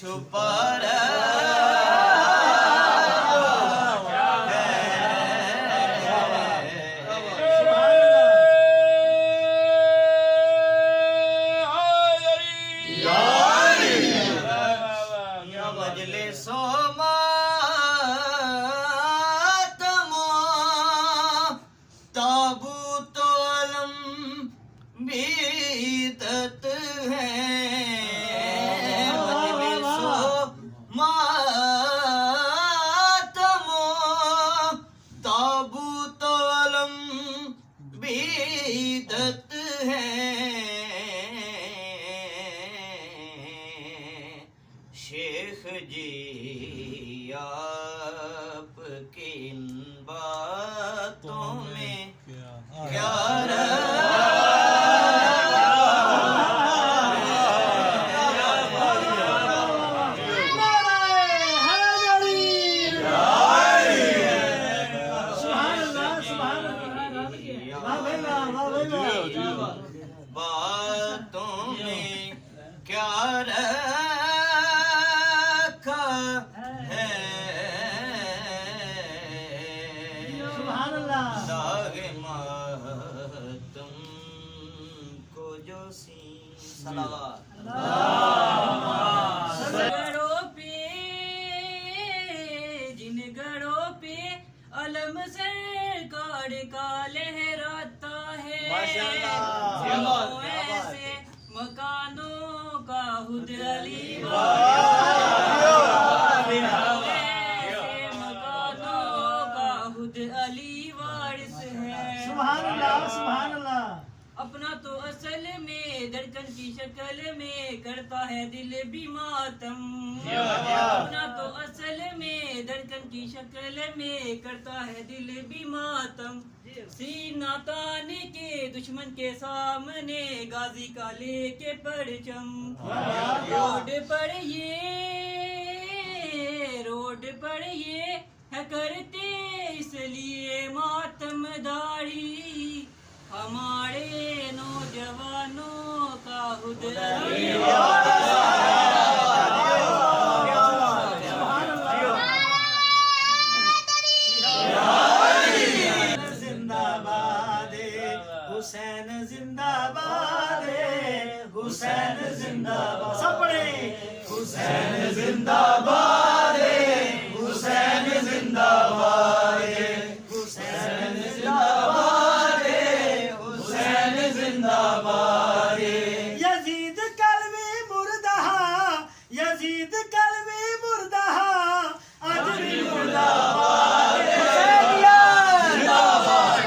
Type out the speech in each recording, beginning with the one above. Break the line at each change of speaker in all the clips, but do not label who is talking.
छुपा बीतत है मातमो ताबूत अलम बीतत है शेख जी आपकी इन बातों में क्या बातों में क्या रखा है दाग मातम को जो सी सलावत जिन गढ़ों पे अलम सरकार का लहराता है ऐसे मकानों का हुद अली मकानों का हुद अली वारिस है। सुभान अल्लाह सुभान अल्लाह। अपना तो असल में धड़कन की शक्ल में करता है दिल भी मातम अपना तो असल में धड़कन की शक्ल में करता है दिल भी मातम सीना ताने के दुश्मन के सामने गाजी का लेके परचम रोड पर ये है करते इसलिए मातम दाढ़ी हमारे नौजवानों का हुद जिंदाबाद हुसैन जिंदाबाद हुसैन जिंदाबाद सब पढ़े हुसैन जिंदाबाद हुसैन जिंदाबाद हुसैन जिंदाबाद हुसैन जिंदाबाद यजीद कलवी मुर्दहा यजीद कलवी मुर्दहा आज भी मुर्दाबाद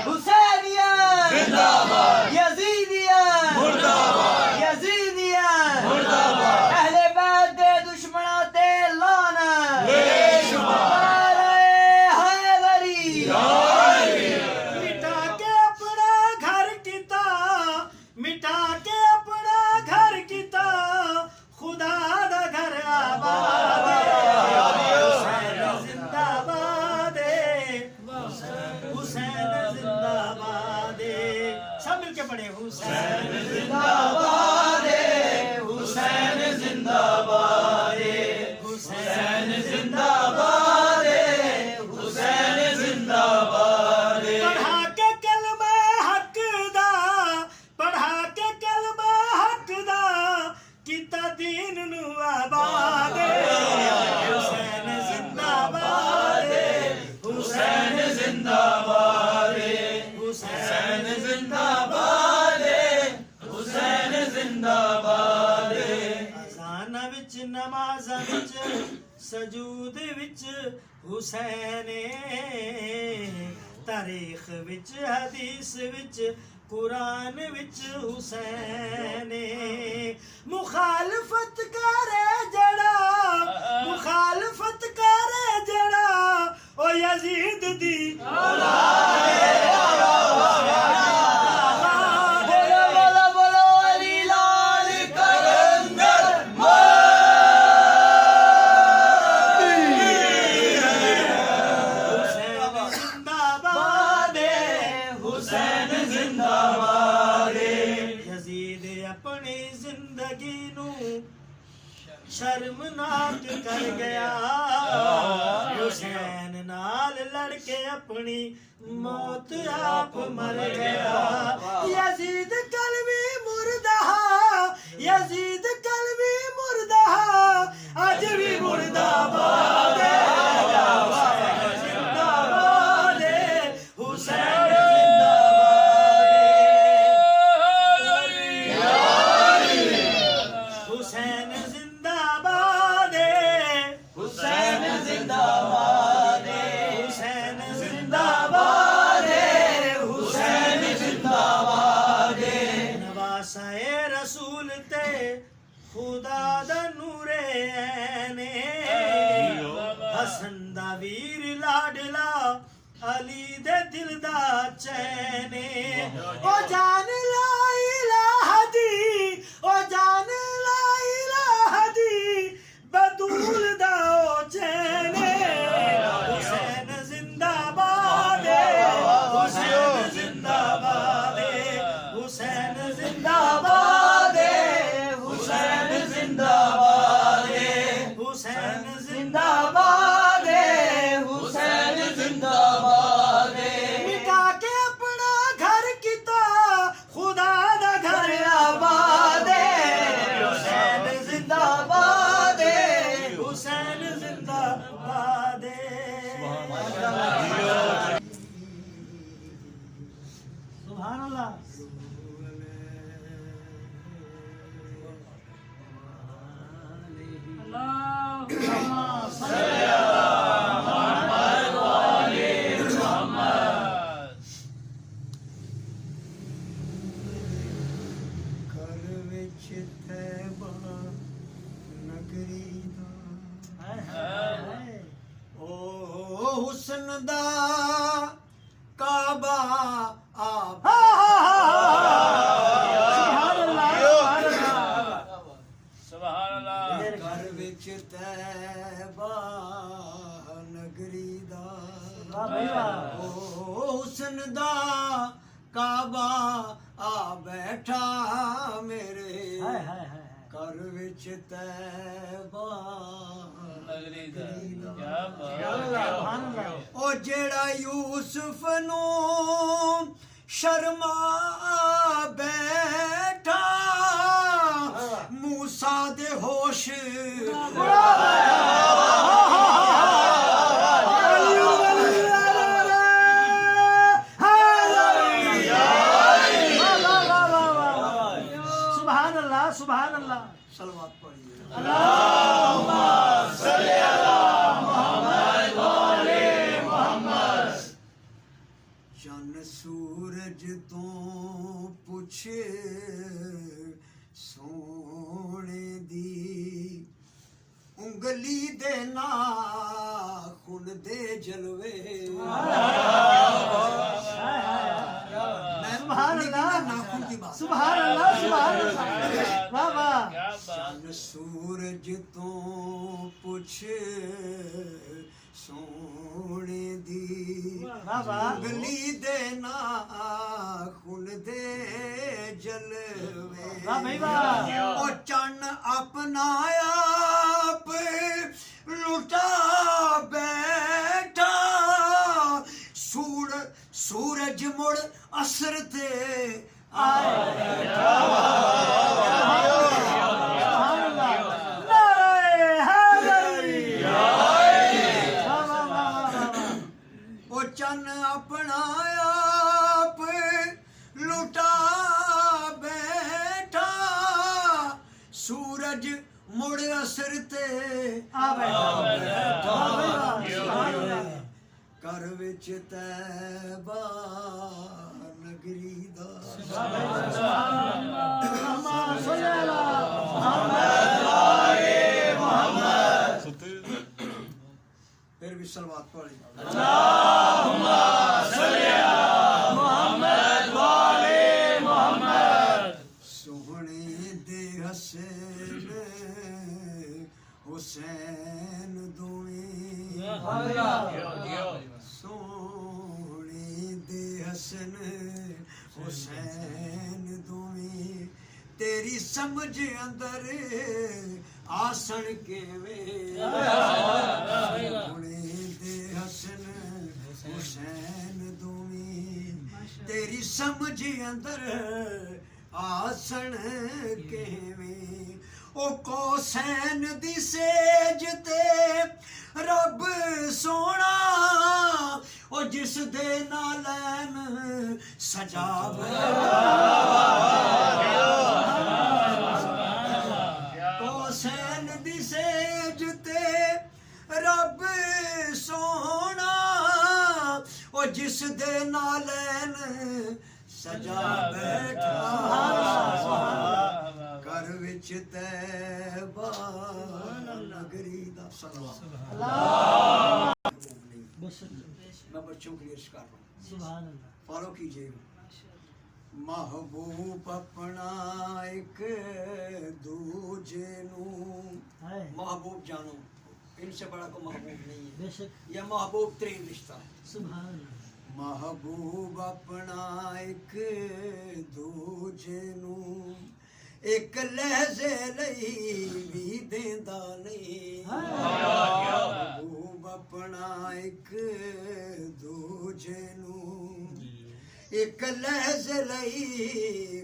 हुसैनिया जिंदाबाद यजीदिया मुर्दाबाद यजीदिया मुर्दाबाद अहले बैत दे दुश्मना ते लाना बेशुमार हैदरी मिटा के अपना घर किता मिटा के अपना घर किता खुदा दा घर आबाद हुसैन जिंदाबाद हुसैन जिंदाबाद सब मिलके पढ़े हुसैन जिंदाबाद हुसैन जिंदाबाद हुसैन जिंदाबाद हुसैन जिंदाबाद पढ़ा के कलमा हक दा पढ़ा के कलमा हक दा किता दीन नु आबाद हुसैन जिंदाबाद हुसैन जिंदाबाद हुसैन जिंदाबाद हुसैन जिंदाबाद अज़ान विच नमाज़ विच सजूद विच हुसैन तारीख विच हदीस विच कुरान विच हुसैन मुखालफत करे जड़ा मुखालफत करे जड़ा ओ यजीद दी
शर्मनाक कर गया हुसैन नाल लड़के अपनी मौत आप मर गया यजीद कलवी मुर्दा यजीद कलवी मुर्दा आज भी मुर्दाबाद जिंदाबाद हुसैन जिंदाबाद हुसैन जिंदाबाद हुसैन जिंदाबाद हुसैन जिंदाबाद नवासाए रसूल ते खुदा दा नूरे ऐने हसन दा वीर लाडला अली दे दिल दा चैने ओ जान ला इलाहा दी ओ जान ला इलाहा दी बतूल दा ओ चैने हुसैन जिंदाबाद हुसैन जिंदाबाद हुसैन जिंदाबाद हुसैन जिंदाबाद हुसैन जिंदाबाद हुसैन जिंदाबाद मिटा के अपना घर किता खुदा दा घर आबाद हुसैन जिंदाबाद हुसैन जिंदाबाद सुभान अल्लाह
घर विच तैबा नगरी दा ओ हुस्न दा काबा आप घर विच तैबा नगरी दा ओ हुस्न दा काबा आ बैठा मेरे घर विच तैबा ओ जेड़ा यूसुफ नू शर्मा बैठा मूसा दे होश
सुभान अल्लाह सुभान अल्लाह
सलवात पढ़िए चन सूरज तो पुछे सोने दी उंगली दे नाखून दे जलवे
सुभान अल्लाह
नाखून की बात
सुभान अल्लाह सुभान अल्लाह वाह वाह
चन सूरज तो पुछे सोने दी
वाह वाह
उंगली दे नाखून दे जलवे
वाह भाई वाह
ओ चन अपना आप लुटा बैठा सूरज मुड़ असर ते आए
सुभान अल्लाह नारे हैदरी वाह वाह वाह
ओ चन अपना आप लुटा बैठा सूरज मुड़ असर ते
आ बैठा
घर विच तैबा नगरी दा फिर भी सलवात पढ़ी सोहने दे हसन हुसैन दोवें सोहने दे हसन हुसैन दोवें तेरी समझ अंदर आसन केवें सोहणे दे हसन हुसैन दोवें तेरी समझ अंदर आसन केवें ओ कौसैन दी सेज ते रब सोना ओ जिस दे नालैन सजा कौसैन दी सेज ते रब सोना ओ जिस दे नालैन सजा बैठा घर विच तैबा नगरी दा सलाम मैं बच्चों के लिए कर रहा हूँ
सुभान अल्लाह
फॉलो कीजिएगा महबूब अपना एक दूजे नू
है
महबूब जानो इनसे बड़ा को महबूब नहीं है
बेशक
यह महबूब तरीन रिश्ता है
सुभान अल्लाह
महबूब अपना एक दूजे नू एक लहजे लई भी देंदा नहीं महबूब अपना एक दूजे नू एक लहजे लई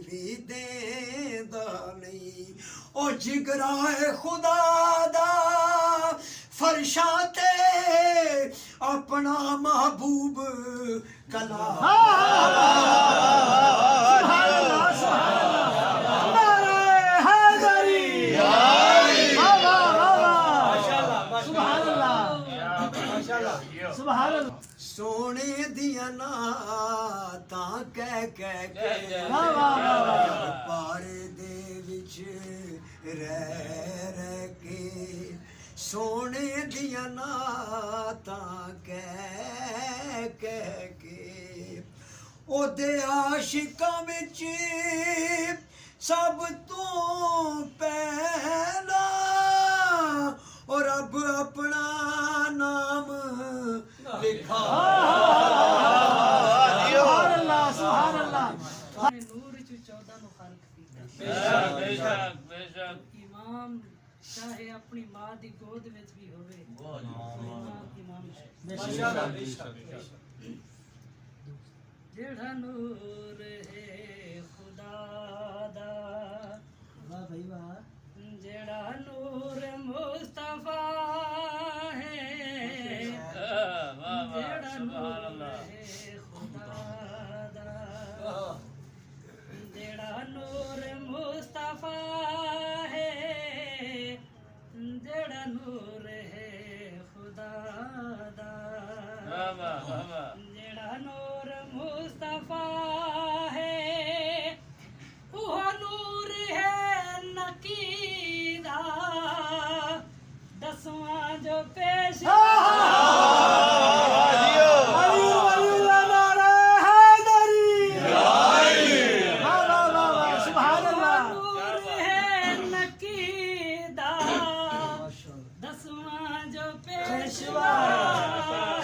भी देंदा नहीं ओ जिगराए खुदा दा फरशाते अपना महबूब कला
सुभान अल्लाह सुभान अल्लाह नारे हैदरी वाह वाह वाह सुभान अल्लाह माशाल्लाह सुभान अल्लाह
सोने दिया नातां कह के
वाह वाह वाह
पारे दे विच रह के सोने दिया नातां कह के ओदे आशिकां विच सब तो पहला और रब अपना नाम लिखा
सुभान अल्लाह सुभान अल्लाह
नूर चु 14 नु खल्क कीता इमाम चाहे अपनी मां दी गोद विच भी होवे इमाम जेड़ा नूर है खुदा दा
वाह भाई वाह
जेड़ा नूर मुस्तफा है जेड़ा नूर है खुदा दा जेड़ा नूर मुस्तफा है जेड़ा नूर है खुदा दा जेड़ा नूर मुस्तफा है वो नूर है नकीदा दसवां जो पेश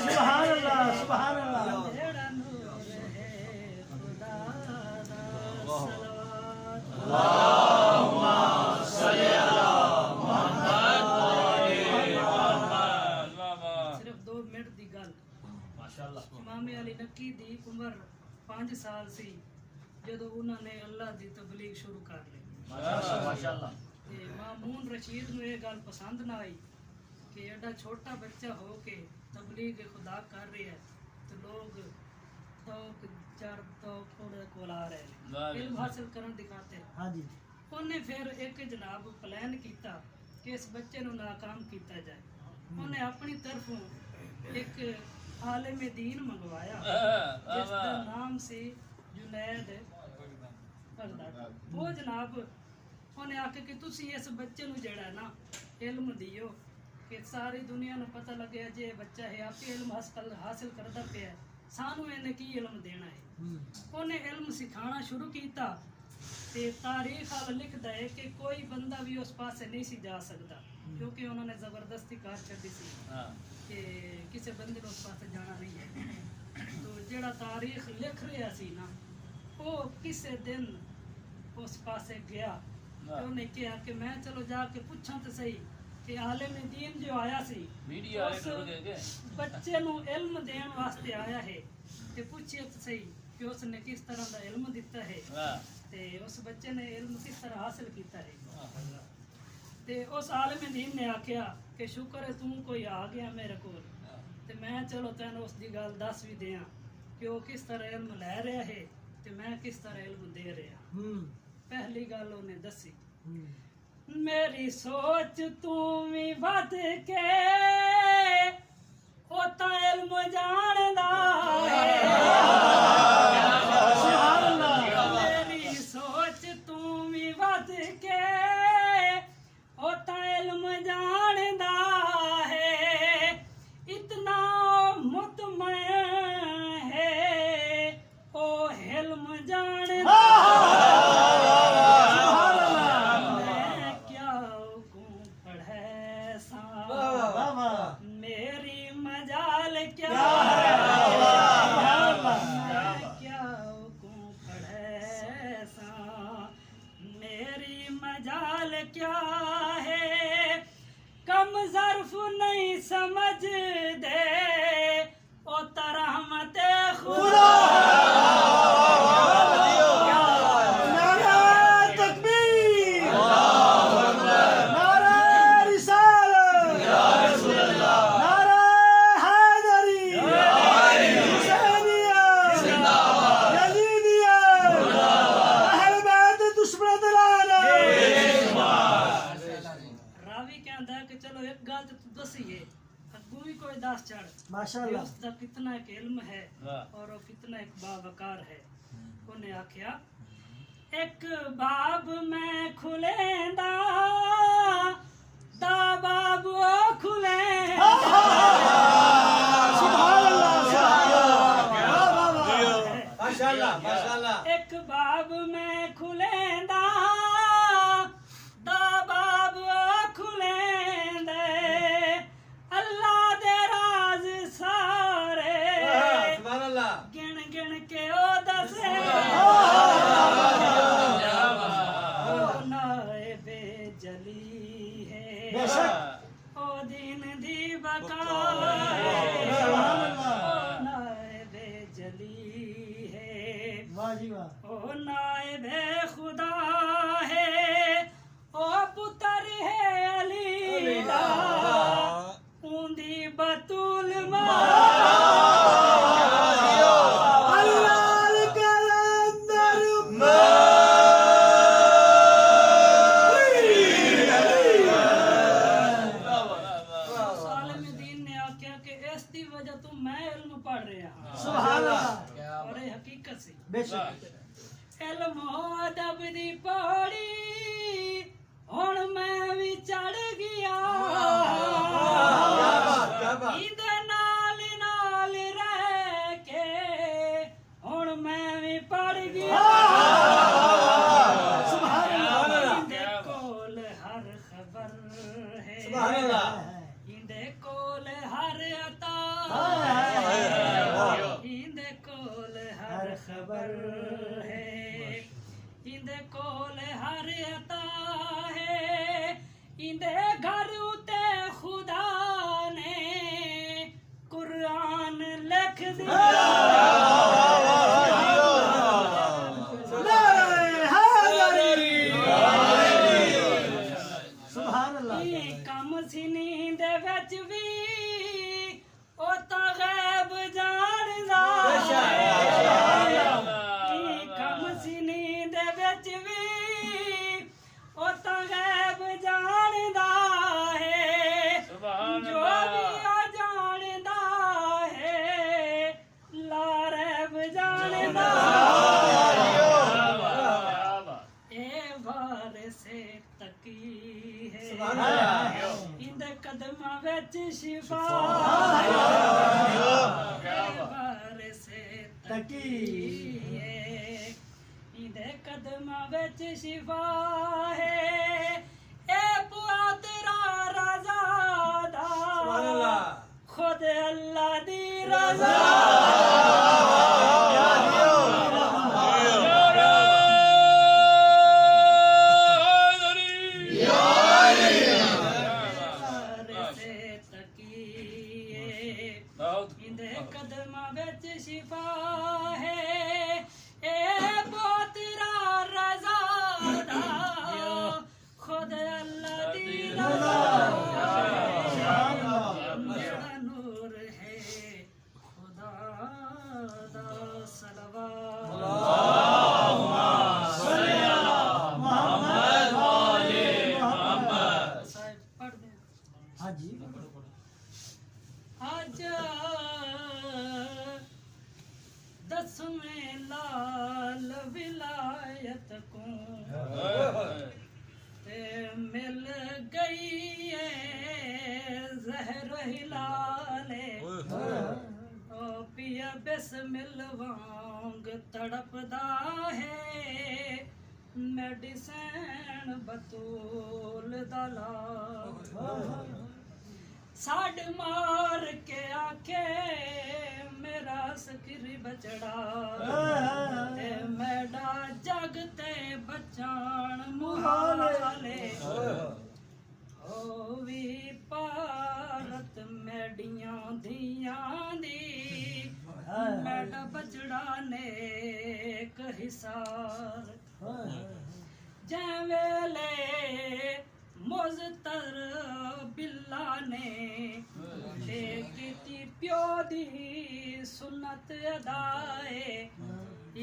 सुभान अल्लाह सुभान अल्लाह
जेड़ा नूर है खुदा दा सलवात सिर्फ 2 मिनट दी गल इमाम अली नकी दी उम्र 5 साल सी ਜਦੋਂ ਉਹਨਾਂ ਨੇ ਅੱਲਾਹ ਦੀ ਤਬਲੀਗ ਸ਼ੁਰੂ ਕਰ ਲਈ ਮਾਸ਼ਾਅੱਲਾ ਤੇ ਮਾਮੂਨ ਰਸ਼ੀਦ ਨੂੰ ਇਹ ਗੱਲ ਪਸੰਦ ਨਾ ਆਈ कि एडा छोटा बच्चा हो के तबलीग खुदा कर रहे हैं तो लोग तो चार तो कोल आ रहे हैं इल्म हासिल करन दिखाते हैं
हाँ जी
उन्हें फिर एक जनाब प्लान किया कि इस बच्चे को नाकाम किया जाए उन्हें अपनी तरफों एक आलिम दीन मंगवाया जिसका नाम से जुनैद बगदादी वो जनाब उन्हें आके कि तुसी इस बच्चे को जड़ा ना इल्म दियो कि सारी दुनिया को पता लगे जे बच्चा है आप इल्म हासिल करता पे सानू इन्हें की इल्म देना है उन्हें इल्म सिखाना शुरू किया ते तारीख वाल लिखता है कि कोई बंदा भी उस पास नहीं सी जा सकता क्योंकि उन्होंने जबरदस्ती कार छड़ी सी कि किसी बंदे को उस पास जाना नहीं है तो जेड़ा तारीख लिख रहा सी ना वो किसी दिन उस पास गया ਤੇ ਉਹਨੇ ਕਿਹਾ ਕਿ ਮੈਂ ਚਲੋ ਜਾ ਕੇ ਪੁੱਛਾਂ ਤੇ ਸਹੀ ਕਿ ਆਲਮ ਦੀਨ ਜੋ ਆਇਆ ਸੀ
मीडिया वाले
ਉਸ
छोड़ गए क्या
ਬੱਚੇ ਨੂੰ ਇਲਮ ਦੇਣ ਵਾਸਤੇ ਆਇਆ ਹੈ ਤੇ ਪੁੱਛਿਆ ਤੇ ਸਹੀ ਕਿ ਉਸਨੇ ਕਿਸ ਤਰ੍ਹਾਂ ਦਾ ਇਲਮ ਦਿੱਤਾ ਹੈ
वाह
ਤੇ ਉਸ ਬੱਚੇ ਨੇ ਇਲਮ ਕਿਸ ਤਰ੍ਹਾਂ ਹਾਸਲ ਕੀਤਾ ਹੈ ਤੇ ਉਸ ਆਲਮ ਦੀਨ ਨੇ ਆਖਿਆ ਕਿ ਸ਼ੁਕਰ ਹੈ ਤੂੰ ਕੋਈ ਆ ਗਿਆ ਮੇਰੇ ਕੋਲ ਤੇ ਮੈਂ ਚਲੋ ਤੈਨੂੰ ਉਸ ਦੀ ਗੱਲ ਦੱਸ ਵੀ ਦਿਆਂ ਕਿ ਉਹ ਕਿਸ ਤਰ੍ਹਾਂ ਇਲਮ ਲੈ ਰਿਹਾ ਹੈ ਤੇ ਮੈਂ ਕਿਸ ਤਰ੍ਹਾਂ ਇਲਮ ਦੇ ਰਿਹਾ ਪਹਿਲੀ ਗੱਲ ਉਹਨੇ ਦੱਸੀ ਮੇਰੀ ਸੋਚ ਤੂੰ ਵੀ ਵੱਧ ਕੇ ਉਹ ਤਾਂ ਇਲਮ ਜਾਣਦਾ ਹੈ
ਸੁਭਾਨ ਅੱਲਾਹ
ਮੇਰੀ ਸੋਚ ਤੂੰ ਵੀ ਵੱਧ ਕੇ ਉਹ ਤਾਂ ਇਲਮ ਜਾਣਦਾ ਹੈ ਇਤਨਾ ਮੁਤਮਇਨ ਹੈ ਉਹ ਇਲਮ ਜਾਣਦਾ मैं क्या को पढ़े सा
ਵਾਹ ਵਾਹ
मेरी मजाल क्या
क्या है?
मैं क्या को पढ़े सा मेरी मजाल क्या है कम ज़र्फ नहीं समझ दे ओ तरहमत खुदा
नारे तकबीर नारे रिसालत नारे हैदरी हुसैनिया यजीदिया अहल बैत दुश्मन दिलाना
रावी कहता है कि चलो एक गल तो तू दसी है अगू भी कोई दस चढ़ कि
माशाअल्लाह
उसका कितना एक इल्म है
वाह
और वो कितना एक बावकार है उन्हें आख्या एक बाब मैं खुलेंदा दा बाब ओ खुले
सुभान अल्लाह वाह वाह वाह
माशाल्लाह माशाल्लाह
एक बाब मैं खुलेंदा दा बाब ओ खुलेंदे अल्लाह दे राज सारे
सुभान अल्लाह
गिन गिन के ओ दसे ओ नाइबे जली है
बेशक
ओ दिन दी बका है
सुभान अल्लाह
ओ नाइबे जली है
वाह जी वाह
ओ नाइबे खुदा है ओ पुत्र है अली दा ऊंदी बतूल
अल्लाह कलंदर
सालिम दीन ने आख्या कि इस दी वजह तो मैं इल्म पढ़ रहा हां
सुभान अल्लाह
और ये हकीकत सी
बेशक
इल्म अदब दी पौड़ी हुण मैं भी चढ़ गया
क्या बात
इहदे नाल नाल रह के हुण मैं भी पढ़ गया
सुभान अल्लाह
इहदे कोल हर खबर है
सुभान अल्लाह
इहदे कोल हर अता इहदे कोल हर खबर है इहदे कोल हर अता है इहदे घर उते खुदा ने कुरान लिख दिया
नारे हैदरी सुभान अल्लाह
कम सीनी दे विच भी ओ तां गैब जाणदा कम सीनी दे विच भी ओ तां गैब जाणदा है जो भी आ जाणदा है ला रैब जाणदा ए वारिसे तकी है
सुभान अल्लाह
इंदे कदमां विच शिफा वारिसे
तकी
है इंदे कदमां विच शिफा है ए बुआ तेरा रज़ा दा
सुभान अल्लाह
खुद अल्लाह दी रज़ा
Yeah.
तेरे कदमां विच शिफा है ए पोतरा रज़ा दा खुद अल्लाह दी रज़ा मेरा नूर है खुदा दा सलवात साहिब पढ़ दे
हाँ जी
आज दसवें लाल विलायत को ते मिल गई है जहर हिलाले ओ पिया बिस्मिल वांग तड़पदा है मेडिसिन बतूल दला साड मार के आके मेरा सकरी बचड़ा ते मेरा जग ते बचान मुहाले ओ वी भारत मेडियां धियां दी मेरा बचड़ा ने एक हिसार जैवेले मुज़तर बिल्ला ने ते कीती प्यो दी सुन्नत अदाए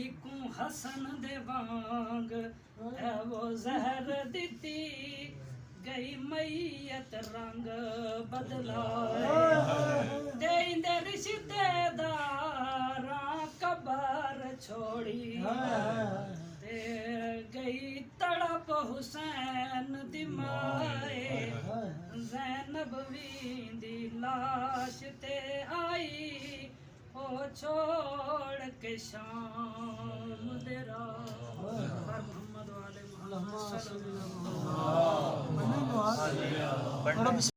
इकू हसन दे वांग ऐ वो जहर दिती गई मैयत रंग बदलाए देंदे रिश्तेदारां कबर छोड़ी ते गई तड़प हुसैन दी माए ज़ैनब दी लाश ते आई ओ छोड़ के शाम दे राह मोहम्मद वाले मोहम्मद सल्लल्लाहु अलैहि वसल्लम।